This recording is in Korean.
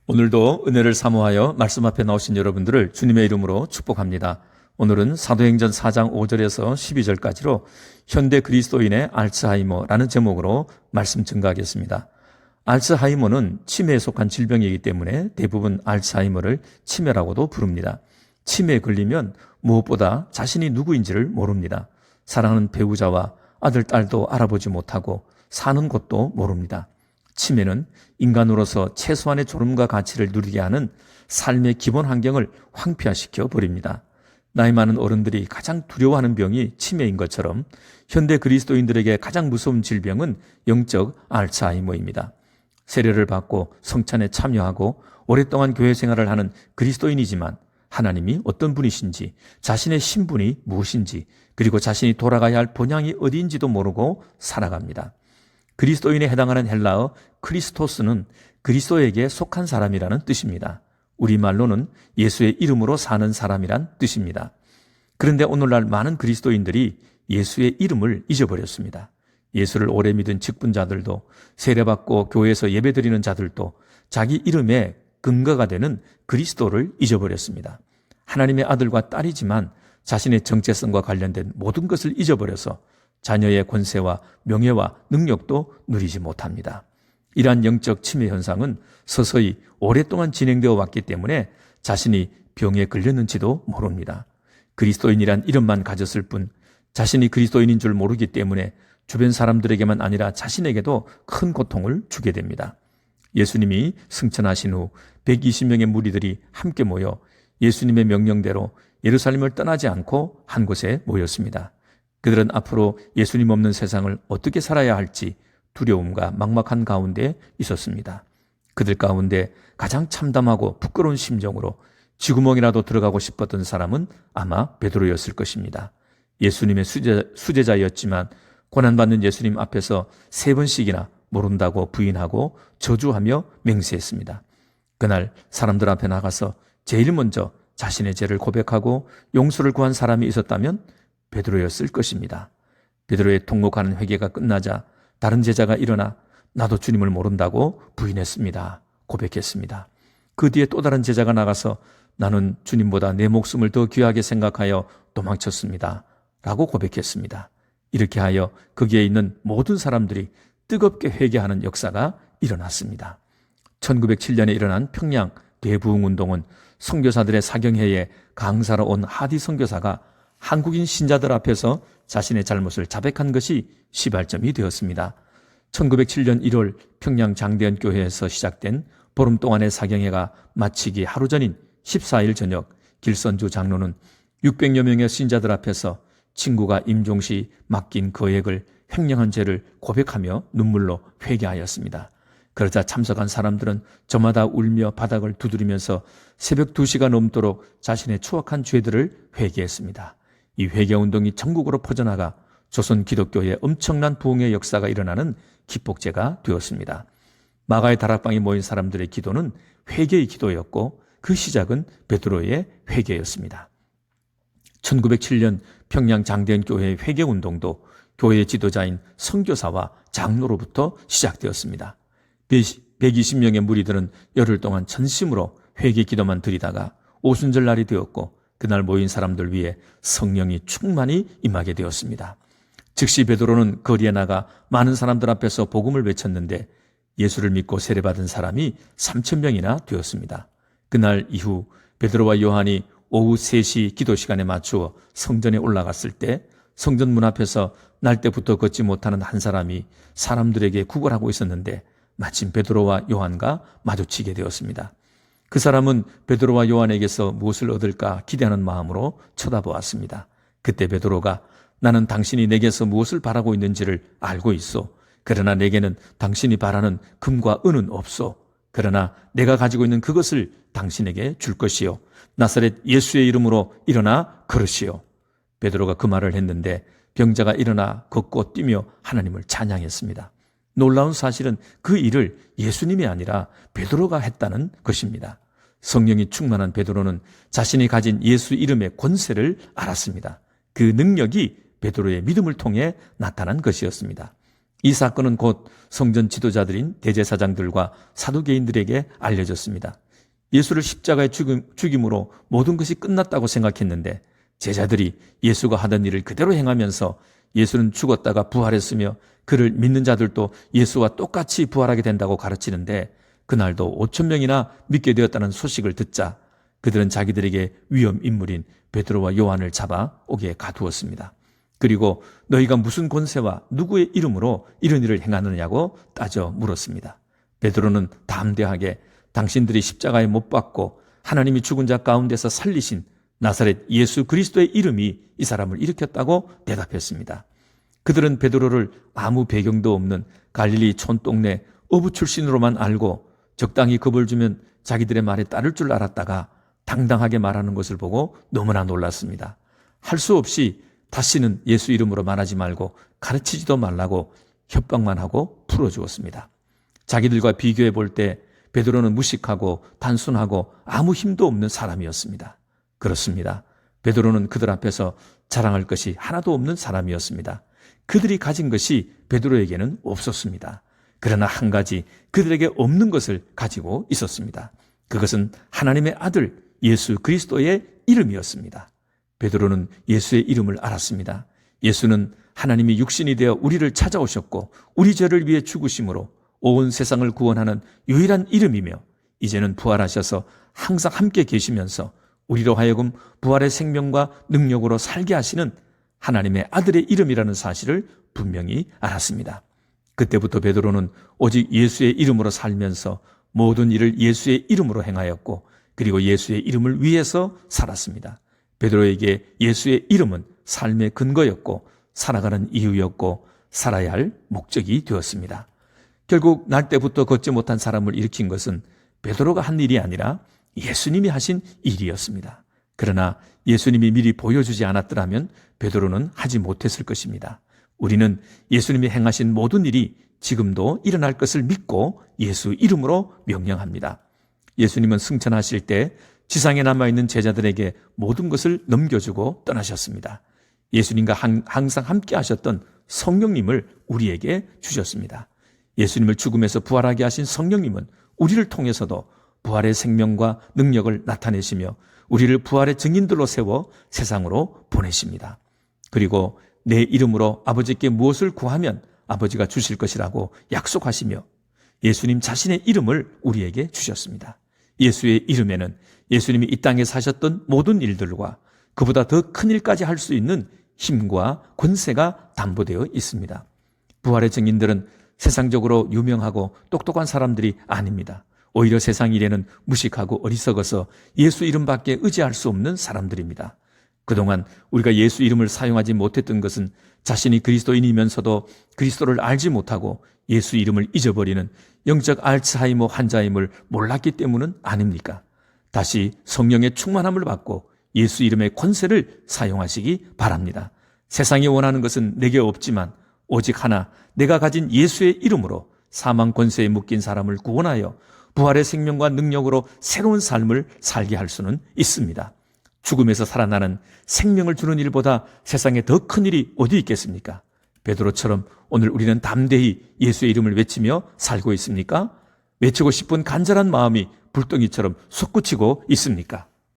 오늘도 은혜를 사모하여 말씀 앞에 나오신 여러분들을 주님의 이름으로 축복합니다. 오늘은 사도행전 4장 5절에서 12절까지로 현대 그리스도인의 알츠하이머라는 제목으로 말씀 증가하겠습니다. 알츠하이머는 치매에 속한 질병이기 때문에 대부분 알츠하이머를 치매라고도 부릅니다. 치매에 걸리면 무엇보다 자신이 누구인지를 모릅니다. 사랑하는 배우자와 아들, 딸도 알아보지 못하고 사는 곳도 모릅니다. 치매는 인간으로서 최소한의 졸음과 가치를 누리게 하는 삶의 기본 환경을 황폐화시켜 버립니다. 나이 많은 어른들이 가장 두려워하는 병이 치매인 것처럼 현대 그리스도인들에게 가장 무서운 질병은 영적 알츠하이머입니다. 세례를 받고 성찬에 참여하고 오랫동안 교회 생활을 하는 그리스도인이지만 하나님이 어떤 분이신지, 자신의 신분이 무엇인지, 그리고 자신이 돌아가야 할 본향이 어디인지도 모르고 살아갑니다. 그리스도인에 해당하는 헬라어 크리스토스는 그리스도에게 속한 사람이라는 뜻입니다. 우리말로는 예수의 이름으로 사는 사람이란 뜻입니다. 그런데 오늘날 많은 그리스도인들이 예수의 이름을 잊어버렸습니다. 예수를 오래 믿은 직분자들도, 세례받고 교회에서 예배드리는 자들도 자기 이름의 근거가 되는 그리스도를 잊어버렸습니다. 하나님의 아들과 딸이지만 자신의 정체성과 관련된 모든 것을 잊어버려서 자녀의 권세와 명예와 능력도 누리지 못합니다. 이러한 영적 치매 현상은 서서히 오랫동안 진행되어 왔기 때문에 자신이 병에 걸렸는지도 모릅니다. 그리스도인이란 이름만 가졌을 뿐 자신이 그리스도인인 줄 모르기 때문에 주변 사람들에게만 아니라 자신에게도 큰 고통을 주게 됩니다. 예수님이 승천하신 후 120명의 무리들이 함께 모여 예수님의 명령대로 예루살렘을 떠나지 않고 한 곳에 모였습니다. 그들은 앞으로 예수님 없는 세상을 어떻게 살아야 할지 두려움과 막막한 가운데 있었습니다. 그들 가운데 가장 참담하고 부끄러운 심정으로 쥐구멍이라도 들어가고 싶었던 사람은 아마 베드로였을 것입니다. 예수님의 수제자였지만 고난받는 예수님 앞에서 3번씩이나 모른다고 부인하고 저주하며 맹세했습니다. 그날 사람들 앞에 나가서 제일 먼저 자신의 죄를 고백하고 용서를 구한 사람이 있었다면 베드로였을 것입니다. 베드로의 통곡하는 회개가 끝나자 다른 제자가 일어나 나도 주님을 모른다고 부인했습니다. 고백했습니다. 그 뒤에 또 다른 제자가 나가서 나는 주님보다 내 목숨을 더 귀하게 생각하여 도망쳤습니다. 라고 고백했습니다. 이렇게 하여 거기에 있는 모든 사람들이 뜨겁게 회개하는 역사가 일어났습니다. 1907년에 일어난 평양 대부흥운동은 선교사들의 사경회에 강사로 온 하디 선교사가 한국인 신자들 앞에서 자신의 잘못을 자백한 것이 시발점이 되었습니다. 1907년 1월 평양 장대현 교회에서 시작된 보름 동안의 사경회가 마치기 하루 전인 14일 저녁 길선주 장로는 600여 명의 신자들 앞에서 친구가 임종시 맡긴 거액을 횡령한 죄를 고백하며 눈물로 회개하였습니다. 그러자 참석한 사람들은 저마다 울며 바닥을 두드리면서 새벽 2시가 넘도록 자신의 추악한 죄들을 회개했습니다. 이 회개운동이 전국으로 퍼져나가 조선 기독교의 엄청난 부흥의 역사가 일어나는 기폭제가 되었습니다. 마가의 다락방에 모인 사람들의 기도는 회개의 기도였고 그 시작은 베드로의 회개였습니다. 1907년 평양 장대현 교회의 회개운동도 교회의 지도자인 선교사와 장로로부터 시작되었습니다. 120명의 무리들은 열흘 동안 전심으로 회개 기도만 드리다가 오순절 날이 되었고 그날 모인 사람들 위해 성령이 충만히 임하게 되었습니다. 즉시 베드로는 거리에 나가 많은 사람들 앞에서 복음을 외쳤는데 예수를 믿고 세례받은 사람이 3,000명이나 되었습니다. 그날 이후 베드로와 요한이 오후 3시 기도 시간에 맞추어 성전에 올라갔을 때 성전 문 앞에서 날때부터 걷지 못하는 한 사람이 사람들에게 구걸하고 있었는데 마침 베드로와 요한과 마주치게 되었습니다. 그 사람은 베드로와 요한에게서 무엇을 얻을까 기대하는 마음으로 쳐다보았습니다. 그때 베드로가 나는 당신이 내게서 무엇을 바라고 있는지를 알고 있소. 그러나 내게는 당신이 바라는 금과 은은 없소. 그러나 내가 가지고 있는 그것을 당신에게 줄 것이요. 나사렛 예수의 이름으로 일어나 걸으시오. 베드로가 그 말을 했는데 병자가 일어나 걷고 뛰며 하나님을 찬양했습니다. 놀라운 사실은 그 일을 예수님이 아니라 베드로가 했다는 것입니다. 성령이 충만한 베드로는 자신이 가진 예수 이름의 권세를 알았습니다. 그 능력이 베드로의 믿음을 통해 나타난 것이었습니다. 이 사건은 곧 성전 지도자들인 대제사장들과 사두개인들에게 알려졌습니다. 예수를 십자가에 죽임으로 모든 것이 끝났다고 생각했는데 제자들이 예수가 하던 일을 그대로 행하면서 예수는 죽었다가 부활했으며 그를 믿는 자들도 예수와 똑같이 부활하게 된다고 가르치는데 그날도 5천 명이나 믿게 되었다는 소식을 듣자 그들은 자기들에게 위험 인물인 베드로와 요한을 잡아 옥에 가두었습니다. 그리고 너희가 무슨 권세와 누구의 이름으로 이런 일을 행하느냐고 따져 물었습니다. 베드로는 담대하게 당신들이 십자가에 못 박고 하나님이 죽은 자 가운데서 살리신 나사렛 예수 그리스도의 이름이 이 사람을 일으켰다고 대답했습니다. 그들은 베드로를 아무 배경도 없는 갈릴리 촌동네 어부 출신으로만 알고 적당히 겁을 주면 자기들의 말에 따를 줄 알았다가 당당하게 말하는 것을 보고 너무나 놀랐습니다. 할 수 없이 다시는 예수 이름으로 말하지 말고 가르치지도 말라고 협박만 하고 풀어주었습니다. 자기들과 비교해 볼 때 베드로는 무식하고 단순하고 아무 힘도 없는 사람이었습니다. 그렇습니다. 베드로는 그들 앞에서 자랑할 것이 하나도 없는 사람이었습니다. 그들이 가진 것이 베드로에게는 없었습니다. 그러나 한 가지 그들에게 없는 것을 가지고 있었습니다. 그것은 하나님의 아들 예수 그리스도의 이름이었습니다. 베드로는 예수의 이름을 알았습니다. 예수는 하나님이 육신이 되어 우리를 찾아오셨고 우리 죄를 위해 죽으심으로 온 세상을 구원하는 유일한 이름이며 이제는 부활하셔서 항상 함께 계시면서 우리로 하여금 부활의 생명과 능력으로 살게 하시는 하나님의 아들의 이름이라는 사실을 분명히 알았습니다. 그때부터 베드로는 오직 예수의 이름으로 살면서 모든 일을 예수의 이름으로 행하였고 그리고 예수의 이름을 위해서 살았습니다. 베드로에게 예수의 이름은 삶의 근거였고 살아가는 이유였고 살아야 할 목적이 되었습니다. 결국 날 때부터 걷지 못한 사람을 일으킨 것은 베드로가 한 일이 아니라 예수님이 하신 일이었습니다. 그러나 예수님이 미리 보여주지 않았더라면 베드로는 하지 못했을 것입니다. 우리는 예수님이 행하신 모든 일이 지금도 일어날 것을 믿고 예수 이름으로 명령합니다. 예수님은 승천하실 때 지상에 남아있는 제자들에게 모든 것을 넘겨주고 떠나셨습니다. 예수님과 항상 함께 하셨던 성령님을 우리에게 주셨습니다. 예수님을 죽음에서 부활하게 하신 성령님은 우리를 통해서도 부활의 생명과 능력을 나타내시며 우리를 부활의 증인들로 세워 세상으로 보내십니다. 그리고 내 이름으로 아버지께 무엇을 구하면 아버지가 주실 것이라고 약속하시며 예수님 자신의 이름을 우리에게 주셨습니다. 예수의 이름에는 예수님이 이 땅에 사셨던 모든 일들과 그보다 더 큰 일까지 할 수 있는 힘과 권세가 담보되어 있습니다. 부활의 증인들은 세상적으로 유명하고 똑똑한 사람들이 아닙니다. 오히려 세상 일에는 무식하고 어리석어서 예수 이름밖에 의지할 수 없는 사람들입니다. 그동안 우리가 예수 이름을 사용하지 못했던 것은 자신이 그리스도인이면서도 그리스도를 알지 못하고 예수 이름을 잊어버리는 영적 알츠하이머 환자임을 몰랐기 때문은 아닙니까? 다시 성령의 충만함을 받고 예수 이름의 권세를 사용하시기 바랍니다. 세상이 원하는 것은 내게 없지만 오직 하나, 내가 가진 예수의 이름으로 사망 권세에 묶인 사람을 구원하여 부활의 생명과 능력으로 새로운 삶을 살게 할 수는 있습니다. 죽음에서 살아나는 생명을 주는 일보다 세상에 더 큰 일이 어디 있겠습니까? 베드로처럼 오늘 우리는 담대히 예수의 이름을 외치며 살고 있습니까? 외치고 싶은 간절한 마음이 불덩이처럼 솟구치고 있습니까?